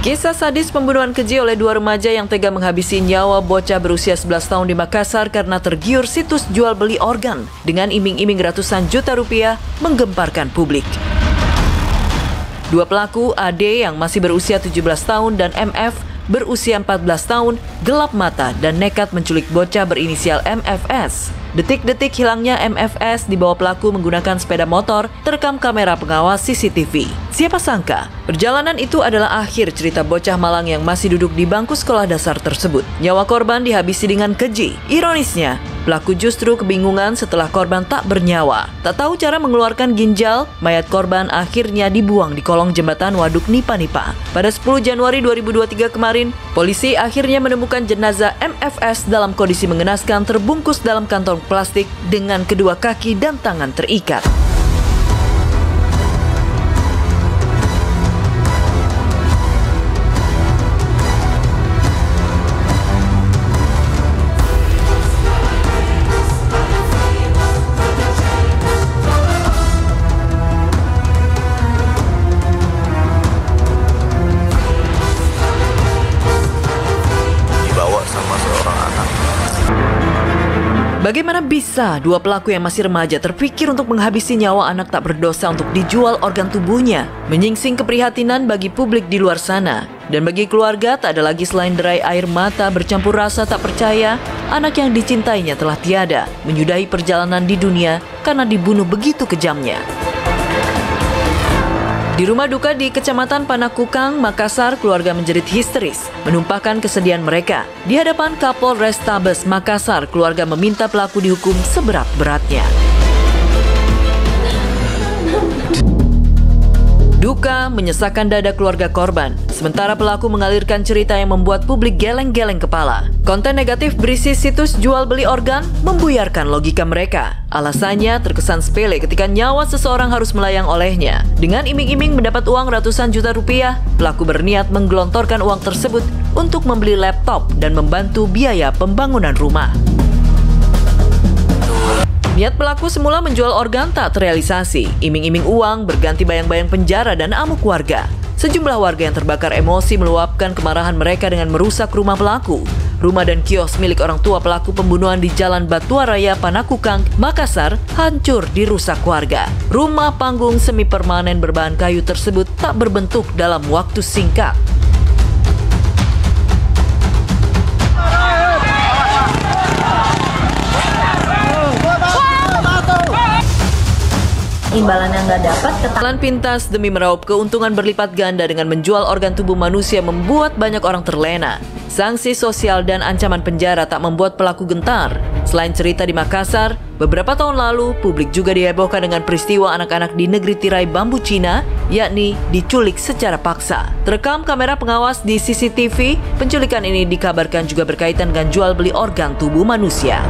Kisah sadis pembunuhan keji oleh dua remaja yang tega menghabisi nyawa bocah berusia 11 tahun di Makassar karena tergiur situs jual beli organ dengan iming-iming ratusan juta rupiah menggemparkan publik. Dua pelaku, AD yang masih berusia 17 tahun dan MF berusia 14 tahun, gelap mata dan nekat menculik bocah berinisial MFS. Detik-detik hilangnya MFS dibawa pelaku menggunakan sepeda motor terekam kamera pengawas CCTV. Siapa sangka, perjalanan itu adalah akhir cerita bocah Malang yang masih duduk di bangku sekolah dasar tersebut. Nyawa korban dihabisi dengan keji. Ironisnya, pelaku justru kebingungan setelah korban tak bernyawa. Tak tahu cara mengeluarkan ginjal, mayat korban akhirnya dibuang di kolong jembatan Waduk Nipa-Nipa. Pada 10 Januari 2023 kemarin, polisi akhirnya menemukan jenazah MFS dalam kondisi mengenaskan terbungkus dalam kantong plastik dengan kedua kaki dan tangan terikat. Bagaimana bisa dua pelaku yang masih remaja terpikir untuk menghabisi nyawa anak tak berdosa untuk dijual organ tubuhnya? Menyingsing keprihatinan bagi publik di luar sana. Dan bagi keluarga tak ada lagi selain derai air mata bercampur rasa tak percaya anak yang dicintainya telah tiada, menyudahi perjalanan di dunia karena dibunuh begitu kejamnya. Di rumah duka di Kecamatan Panakukang, Makassar, keluarga menjerit histeris, menumpahkan kesedihan mereka. Di hadapan Kapolrestabes Makassar, keluarga meminta pelaku dihukum seberat-beratnya. Duka menyesakan dada keluarga korban, sementara pelaku mengalirkan cerita yang membuat publik geleng-geleng kepala. Konten negatif berisi situs jual beli organ membuyarkan logika mereka. Alasannya terkesan sepele ketika nyawa seseorang harus melayang olehnya. Dengan iming-iming mendapat uang ratusan juta rupiah, pelaku berniat menggelontorkan uang tersebut untuk membeli laptop dan membantu biaya pembangunan rumah. Niat pelaku semula menjual organ tak terrealisasi. Iming-iming uang berganti bayang-bayang penjara dan amuk warga. Sejumlah warga yang terbakar emosi meluapkan kemarahan mereka dengan merusak rumah pelaku. Rumah dan kios milik orang tua pelaku pembunuhan di Jalan Batuah Raya, Panakukang, Makassar, hancur dirusak warga. Rumah panggung semi permanen berbahan kayu tersebut tak berbentuk dalam waktu singkat. Imbalan yang nggak dapat, Jalan pintas demi meraup keuntungan berlipat ganda dengan menjual organ tubuh manusia membuat banyak orang terlena. Sanksi sosial dan ancaman penjara tak membuat pelaku gentar. Selain cerita di Makassar, beberapa tahun lalu publik juga dihebohkan dengan peristiwa anak-anak di negeri tirai bambu Cina, yakni diculik secara paksa. Terekam kamera pengawas di CCTV, penculikan ini dikabarkan juga berkaitan dengan jual beli organ tubuh manusia.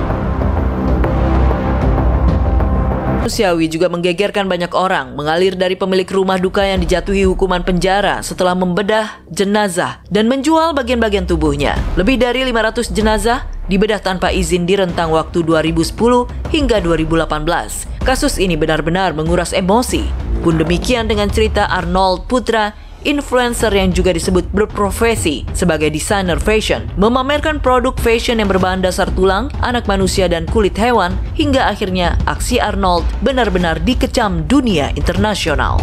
Manusiawi juga menggegerkan banyak orang, mengalir dari pemilik rumah duka yang dijatuhi hukuman penjara setelah membedah jenazah dan menjual bagian-bagian tubuhnya. Lebih dari 500 jenazah dibedah tanpa izin di rentang waktu 2010 hingga 2018. Kasus ini benar-benar menguras emosi. Pun demikian dengan cerita Arnold Putra, influencer yang juga disebut berprofesi sebagai desainer fashion, memamerkan produk fashion yang berbahan dasar tulang, anak manusia dan kulit hewan, hingga akhirnya aksi Arnold benar-benar dikecam dunia internasional.